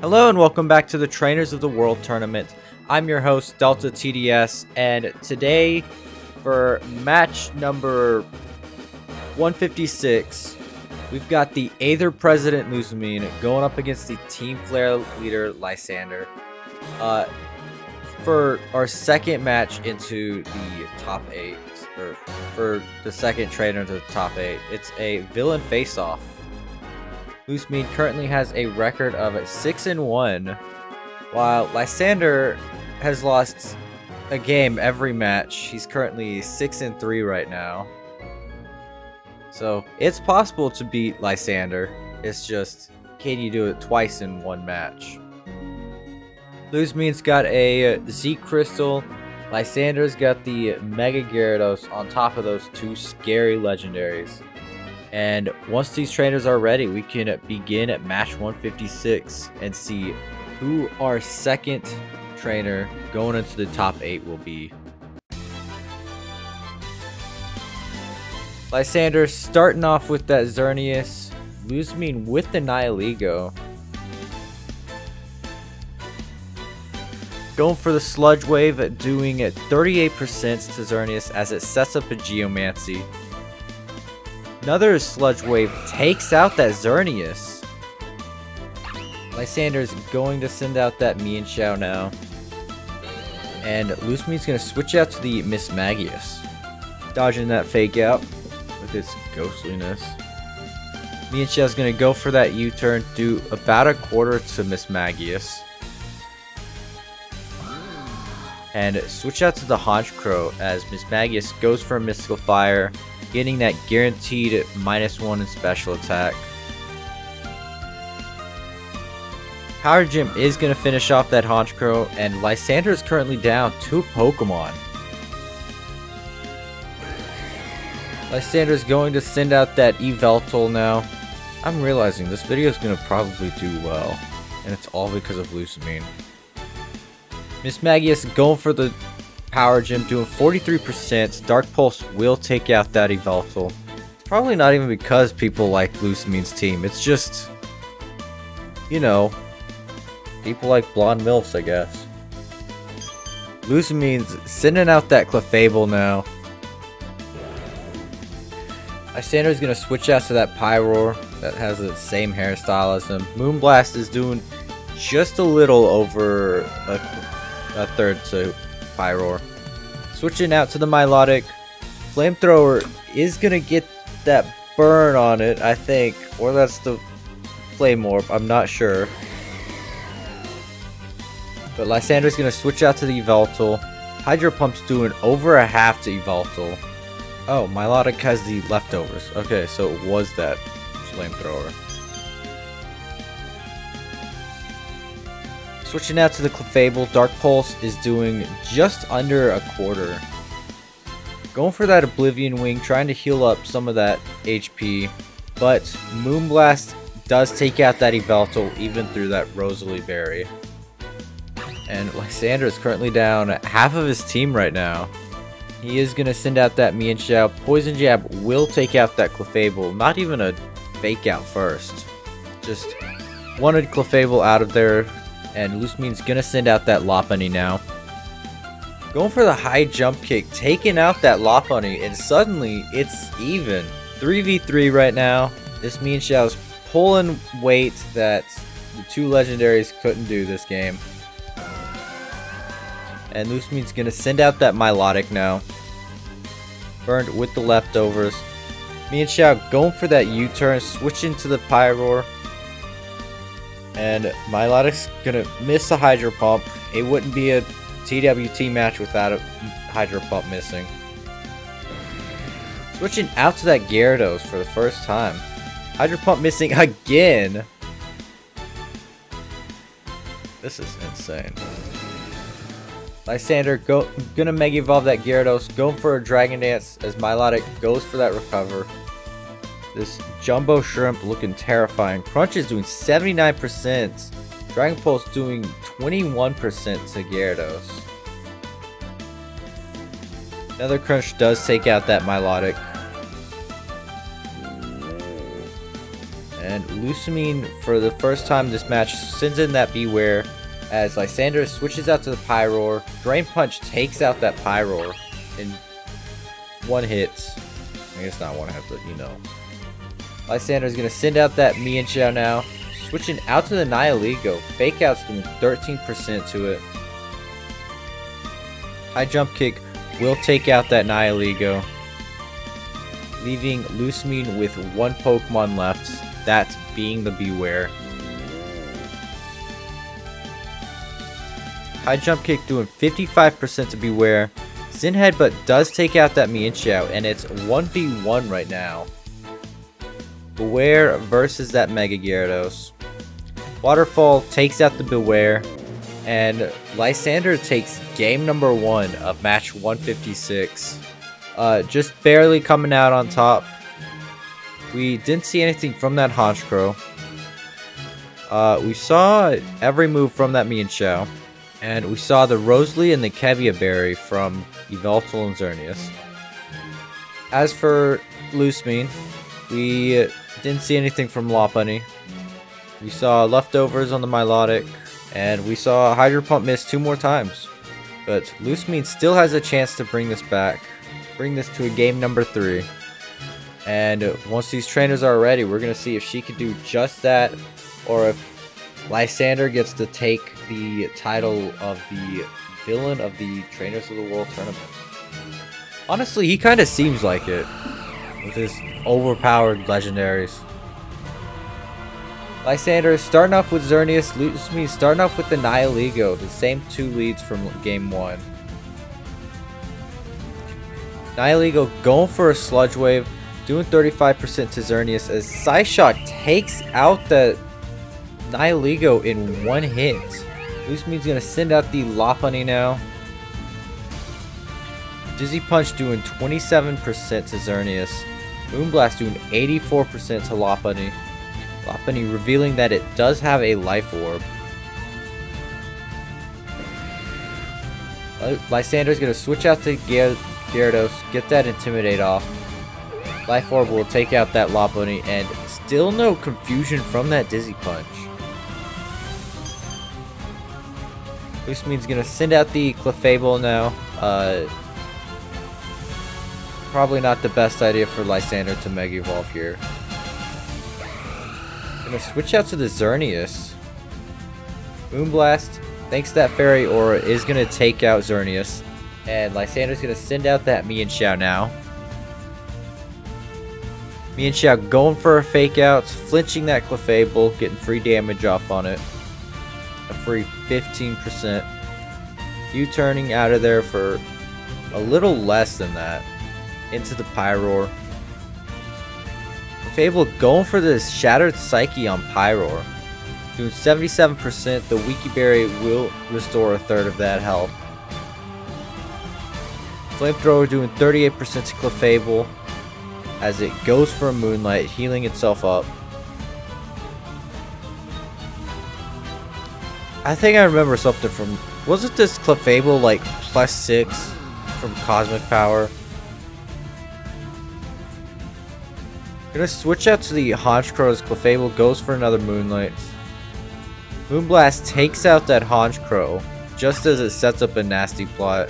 Hello and welcome back to the Trainers of the World Tournament. I'm your host, DeltaTDS, and today for match number 156, we've got the Aether President Lusamine going up against the Team Flare leader Lysandre. For our second match into the top 8, or for the second trainer into the top 8, it's a villain face-off. Lusamine currently has a record of 6-1, while Lysandre has lost a game every match. He's currently 6-3 right now. So it's possible to beat Lysandre. It's just, can you do it twice in one match? Lusamine's got a Z Crystal. Lysandre's got the Mega Gyarados on top of those two scary legendaries. And once these trainers are ready, we can begin at match 156 and see who our second trainer going into the top 8 will be. Lysandre starting off with that Xerneas. Lusamine with the Nihilego. Going for the Sludge Wave, doing 38% to Xerneas as it sets up a Geomancy. Another Sludge Wave takes out that Xerneas. Lysandre's going to send out that Mienshao now. And Lusamine's going to switch out to the Mismagius. Dodging that fake out with its ghostliness. Mienshao's going to go for that U-turn, do about a quarter to Mismagius. And switch out to the Honchkrow as Mismagius goes for a Mystical Fire, getting that guaranteed -1 in special attack. Power Gym is going to finish off that Honchkrow, and Lysandre is currently down 2 Pokemon. Lysandre is going to send out that Yveltal now. I'm realizing this video is going to probably do well, and it's all because of Lusamine. Mismagius going for the Power Gym, doing 43%. Dark Pulse will take out that Yveltal. Probably not even because people like Lusamine's team. It's just, you know, people like blonde milfs, I guess. Lusamine's sending out that Clefable now. Lysandre's going to switch out to that Pyroar that has the same hairstyle as him. Moonblast is doing just a little over a third to Pyroar. Switching out to the Milotic. Flamethrower is going to get that burn on it, I think. Or that's the Flame Orb, I'm not sure. But Lysandre's going to switch out to the Yveltal. Hydro Pump's doing over a half to Yveltal. Oh, Milotic has the leftovers. Okay, so it was that Flamethrower. Switching out to the Clefable, Dark Pulse is doing just under a quarter. Going for that Oblivion Wing, trying to heal up some of that HP. But Moonblast does take out that Yveltal even through that Rosalie Berry. And Lysandre is currently down half of his team right now. He is going to send out that Mienshao. Poison Jab will take out that Clefable. Not even a fake out first. Just wanted Clefable out of there. And Lusamine's going to send out that Lopunny now. Going for the high jump kick. Taking out that Lopunny. And suddenly it's even. 3v3 right now. This Mienshao is pulling weight that the two legendaries couldn't do this game. And Lusamine's going to send out that Milotic now. Burned with the leftovers. Mienshao going for that U-turn. Switching to the Pyroar. And Milotic's going to miss the Hydro Pump. It wouldn't be a TWT match without a Hydro Pump missing. Switching out to that Gyarados for the first time. Hydro Pump missing again. This is insane. Lysandre gonna Mega Evolve that Gyarados, going for a Dragon Dance as Milotic goes for that Recover. This Jumbo Shrimp looking terrifying. Crunch is doing 79%. Dragon Pulse doing 21% to Gyarados. Another Crunch does take out that Milotic. And Lusamine, for the first time this match, sends in that Beware as Lysandre switches out to the Pyroar. Drain Punch takes out that Pyroar in one hit. I guess not one hit, but you know. Lysandre is going to send out that Mienshao now. Switching out to the Nihilego. Fake Out's doing 13% to it. High Jump Kick will take out that Nihilego, leaving Lusamine with one Pokemon left, that being the Beware. High Jump Kick doing 55% to Beware. Zen Headbutt does take out that Mienshao, and it's 1v1 right now. Beware versus that Mega Gyarados. Waterfall takes out the Beware, and Lysandre takes game number 1 of match 156. Just barely coming out on top. We didn't see anything from that Honchkrow. We saw every move from that Mienshao, and we saw the Rosalie and the Kevia Berry from Yveltal and Xerneas. As for Lusamine, we didn't see anything from Lopunny. We saw leftovers on the Milotic, and we saw Hydro Pump miss 2 more times. But Lusamine still has a chance to bring this back, bring this to a game number 3. And once these trainers are ready, we're going to see if she can do just that, or if Lysandre gets to take the title of the villain of the Trainers of the World tournament. Honestly, he kind of seems like it, with his overpowered legendaries. Lysandre starting off with Xerneas, Lusamine starting off with the Nihilego, the same 2 leads from game 1. Nihilego going for a Sludge Wave, doing 35% to Xerneas as Psyshock takes out the Nihilego in 1 hit. Lusamine's going to send out the Lopunny now. Dizzy Punch doing 27% to Xerneas. Moonblast doing 84% to Lopunny. Lopunny revealing that it does have a Life Orb. Lysandre's going to switch out to Gyarados, get that Intimidate off. Life Orb will take out that Lopunny, and still no confusion from that Dizzy Punch. Lusamine's going to send out the Clefable now. Probably not the best idea for Lysandre to Mega Evolve here. Gonna switch out to the Xerneas. Moonblast, thanks to that Fairy Aura, is gonna take out Xerneas. And Lysandre's gonna send out that Mienshao now. Mienshao going for a Fake Out, flinching that Clefable, getting free damage off on it. A free 15%. U-turning out of there for a little less than that. Into the Pyroar. Fable going for this Shattered Psyche on Pyroar. Doing 77%, the Wiki Berry will restore a third of that health. Flamethrower doing 38% to Clefable as it goes for a Moonlight, healing itself up. I think I remember something from... wasn't this Clefable like +6 from Cosmic Power? Gonna switch out to the Honchkrow. Clefable goes for another Moonlight. Moonblast takes out that Honchkrow just as it sets up a nasty plot.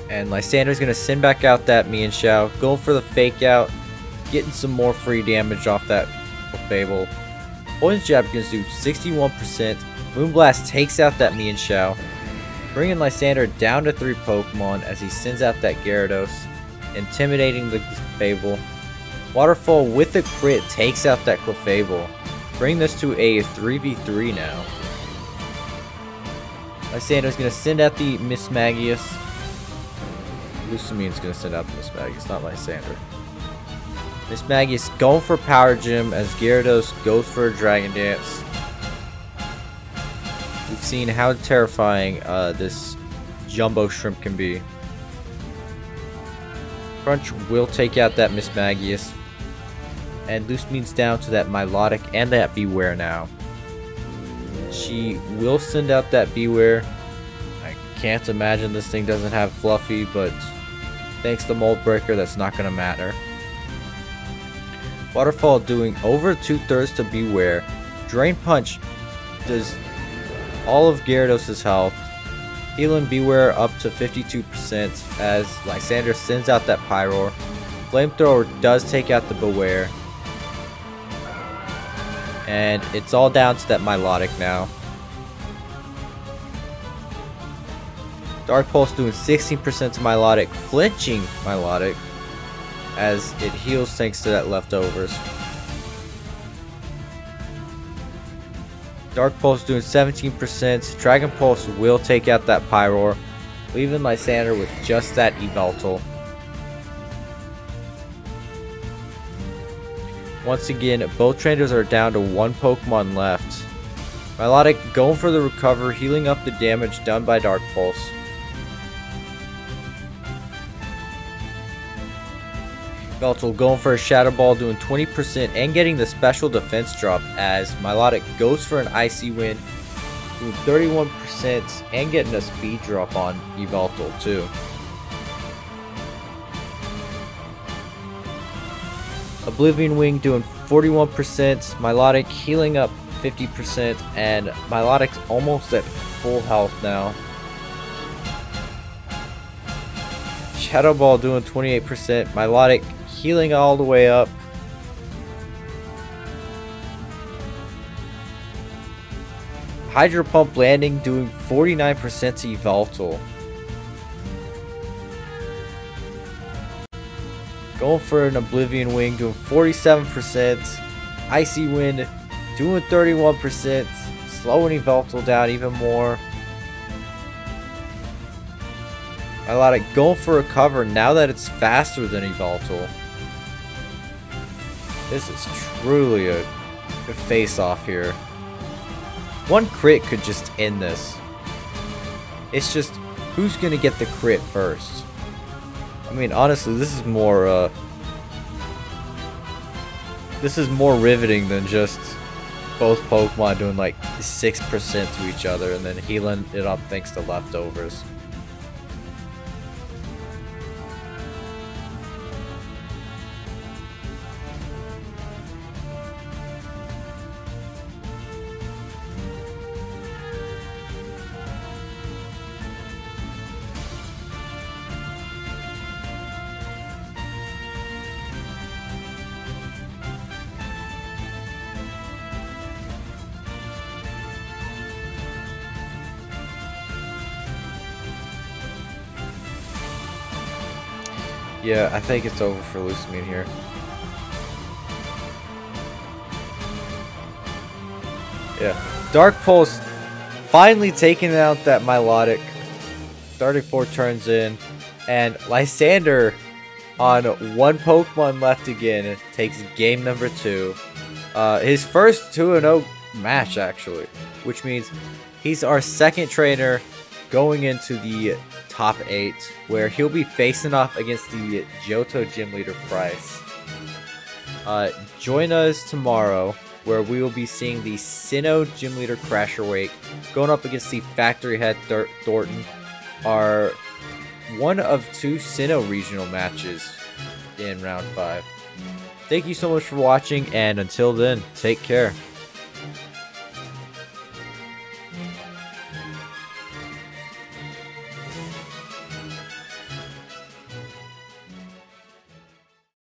And Lysandre's gonna send back out that Mienshao, going for the Fake Out, getting some more free damage off that Clefable. Poison Jab gonna do 61%. Moonblast takes out that Mienshao, bringing Lysandre down to 3 Pokemon as he sends out that Gyarados, intimidating the Clefable. Waterfall with the crit takes out that Clefable, bring this to a 3v3 now. Lysandre's going to send out the Mismagius. Lusamine's going to send out the Mismagius, not Lysandre. Mismagius going for Power Gym as Gyarados goes for a Dragon Dance. We've seen how terrifying this Jumbo Shrimp can be. Crunch will take out that Mismagius. And Lusamine's down to that Milotic and that Beware now. She will send out that Beware. I can't imagine this thing doesn't have Fluffy, but thanks to Mold Breaker, that's not going to matter. Waterfall doing over 2/3 to Beware. Drain Punch does all of Gyarados' health. Healing Beware up to 52% as Lysandre sends out that Pyroar. Flamethrower does take out the Beware. And it's all down to that Milotic now. Dark Pulse doing 16% to Milotic, flinching Milotic as it heals thanks to that leftovers. Dark Pulse doing 17%. Dragon Pulse will take out that Pyroar, leaving Lysandre with just that Yveltal. Once again, both trainers are down to one Pokemon left. Milotic going for the recover, healing up the damage done by Dark Pulse. Yveltal going for a Shadow Ball, doing 20% and getting the special defense drop as Milotic goes for an Icy Wind, doing 31% and getting a speed drop on Yveltal too. Oblivion Wing doing 41%, Milotic healing up 50%, and Milotic's almost at full health now. Shadow Ball doing 28%, Milotic healing all the way up. Hydro Pump landing doing 49% to Yveltal. Going for an Oblivion Wing doing 47%. Icy Wind doing 31%. Slowing Yveltal down even more. Milotic going for a cover now that it's faster than Yveltal. This is truly a face-off here. One crit could just end this. It's just, who's going to get the crit first? I mean, honestly, this is more riveting than just both Pokemon doing like 6% to each other and then healing it up thanks to leftovers. Yeah, I think it's over for Lusamine here. Yeah, Dark Pulse finally taking out that Milotic. 34 turns in, and Lysandre on one Pokemon left again takes game number 2. His first 2-0 match actually, which means he's our second trainer going into the top 8, where he'll be facing off against the Johto Gym Leader Price. Join us tomorrow, where we will be seeing the Sinnoh Gym Leader Crasher Wake going up against the Factory Head Thornton, our one of 2 Sinnoh regional matches in round 5. Thank you so much for watching, and until then, take care.